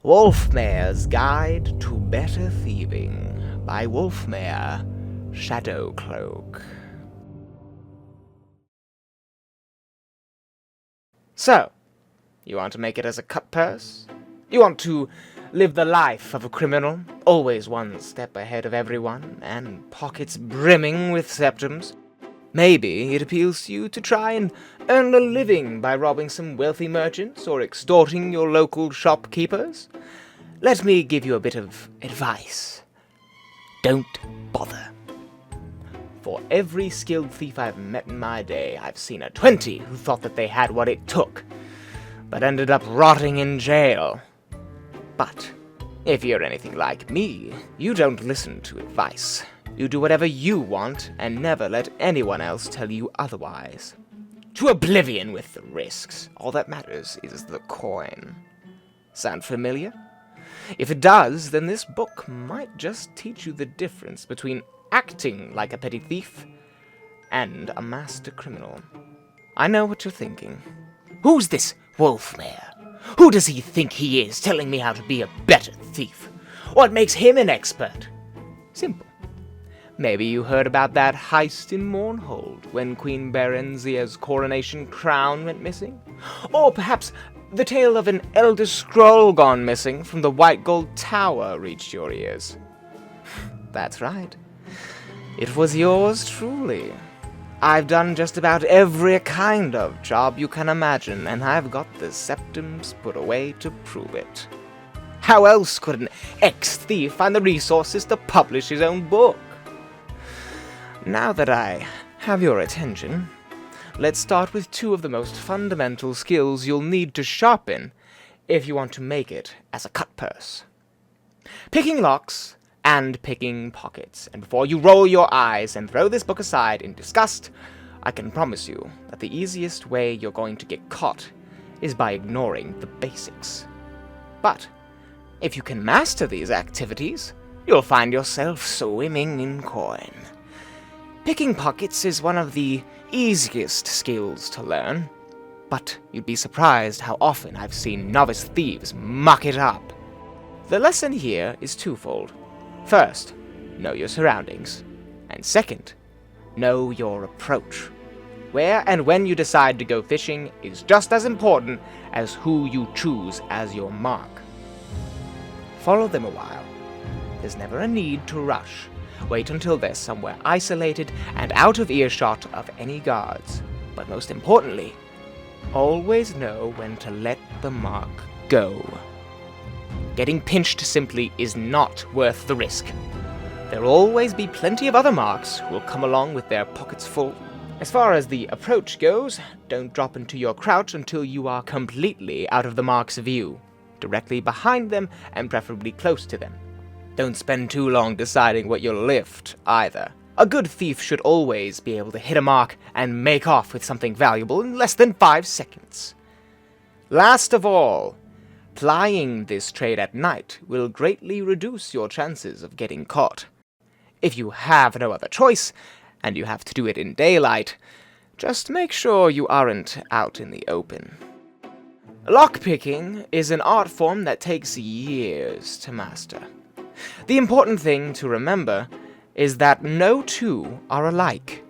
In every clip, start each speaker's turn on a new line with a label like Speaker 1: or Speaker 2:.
Speaker 1: Wolfmare's Guide to Better Thieving by Wolfmare Shadowcloak. So, you want to make it as a cut purse? You want to live the life of a criminal, always one step ahead of everyone, and pockets brimming with septums? Maybe it appeals to you to try and earn a living by robbing some wealthy merchants or extorting your local shopkeepers? Let me give you a bit of advice. Don't bother. For every skilled thief I've met in my day, I've seen a 20 who thought that they had what it took, but ended up rotting in jail. But if you're anything like me, you don't listen to advice. You do whatever you want, and never let anyone else tell you otherwise. To oblivion with the risks. All that matters is the coin. Sound familiar? If it does, then this book might just teach you the difference between acting like a petty thief and a master criminal. I know what you're thinking. Who's this Wolfmare? Who does he think he is, telling me how to be a better thief? What makes him an expert? Simple. Maybe you heard about that heist in Mournhold, when Queen Berenzia's coronation crown went missing? Or perhaps the tale of an Elder Scroll gone missing from the White Gold Tower reached your ears. That's right. It was yours truly. I've done just about every kind of job you can imagine, and I've got the septums put away to prove it. How else could an ex-thief find the resources to publish his own book? Now that I have your attention, let's start with two of the most fundamental skills you'll need to sharpen if you want to make it as a cut purse. Picking locks and picking pockets. And before you roll your eyes and throw this book aside in disgust, I can promise you that the easiest way you're going to get caught is by ignoring the basics. But if you can master these activities, you'll find yourself swimming in coin. Picking pockets is one of the easiest skills to learn, but you'd be surprised how often I've seen novice thieves muck it up. The lesson here is twofold. First, know your surroundings, and second, know your approach. Where and when you decide to go fishing is just as important as who you choose as your mark. Follow them a while. There's never a need to rush. Wait until they're somewhere isolated and out of earshot of any guards. But most importantly, always know when to let the mark go. Getting pinched simply is not worth the risk. There'll always be plenty of other marks who will come along with their pockets full. As far as the approach goes, don't drop into your crouch until you are completely out of the mark's view, directly behind them and preferably close to them. Don't spend too long deciding what you'll lift, either. A good thief should always be able to hit a mark and make off with something valuable in less than 5 seconds. Last of all, plying this trade at night will greatly reduce your chances of getting caught. If you have no other choice, and you have to do it in daylight, just make sure you aren't out in the open. Lockpicking is an art form that takes years to master. The important thing to remember is that no two are alike,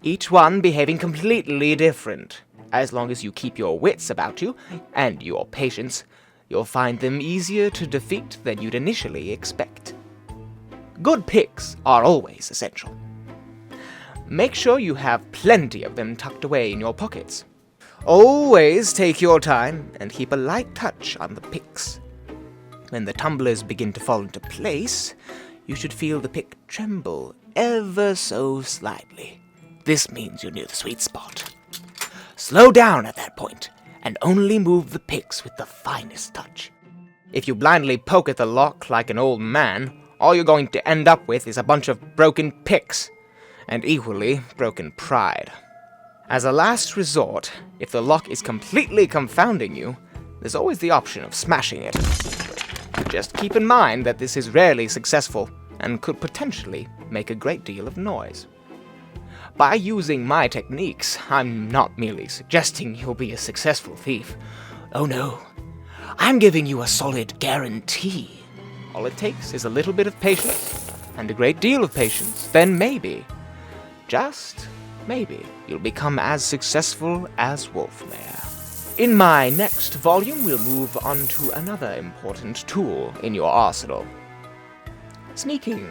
Speaker 1: each one behaving completely different. As long as you keep your wits about you, and your patience, you'll find them easier to defeat than you'd initially expect. Good picks are always essential. Make sure you have plenty of them tucked away in your pockets. Always take your time and keep a light touch on the picks. When the tumblers begin to fall into place, you should feel the pick tremble ever so slightly. This means you're near the sweet spot. Slow down at that point, and only move the picks with the finest touch. If you blindly poke at the lock like an old man, all you're going to end up with is a bunch of broken picks, and equally broken pride. As a last resort, if the lock is completely confounding you, there's always the option of smashing it. Just keep in mind that this is rarely successful, and could potentially make a great deal of noise. By using my techniques, I'm not merely suggesting you'll be a successful thief. Oh no, I'm giving you a solid guarantee. All it takes is a little bit of patience, and a great deal of patience. Then maybe, just maybe, you'll become as successful as Wolfmare. In my next volume, we'll move on to another important tool in your arsenal. Sneaking.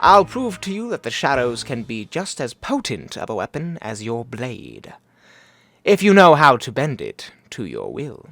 Speaker 1: I'll prove to you that the shadows can be just as potent of a weapon as your blade, if you know how to bend it to your will.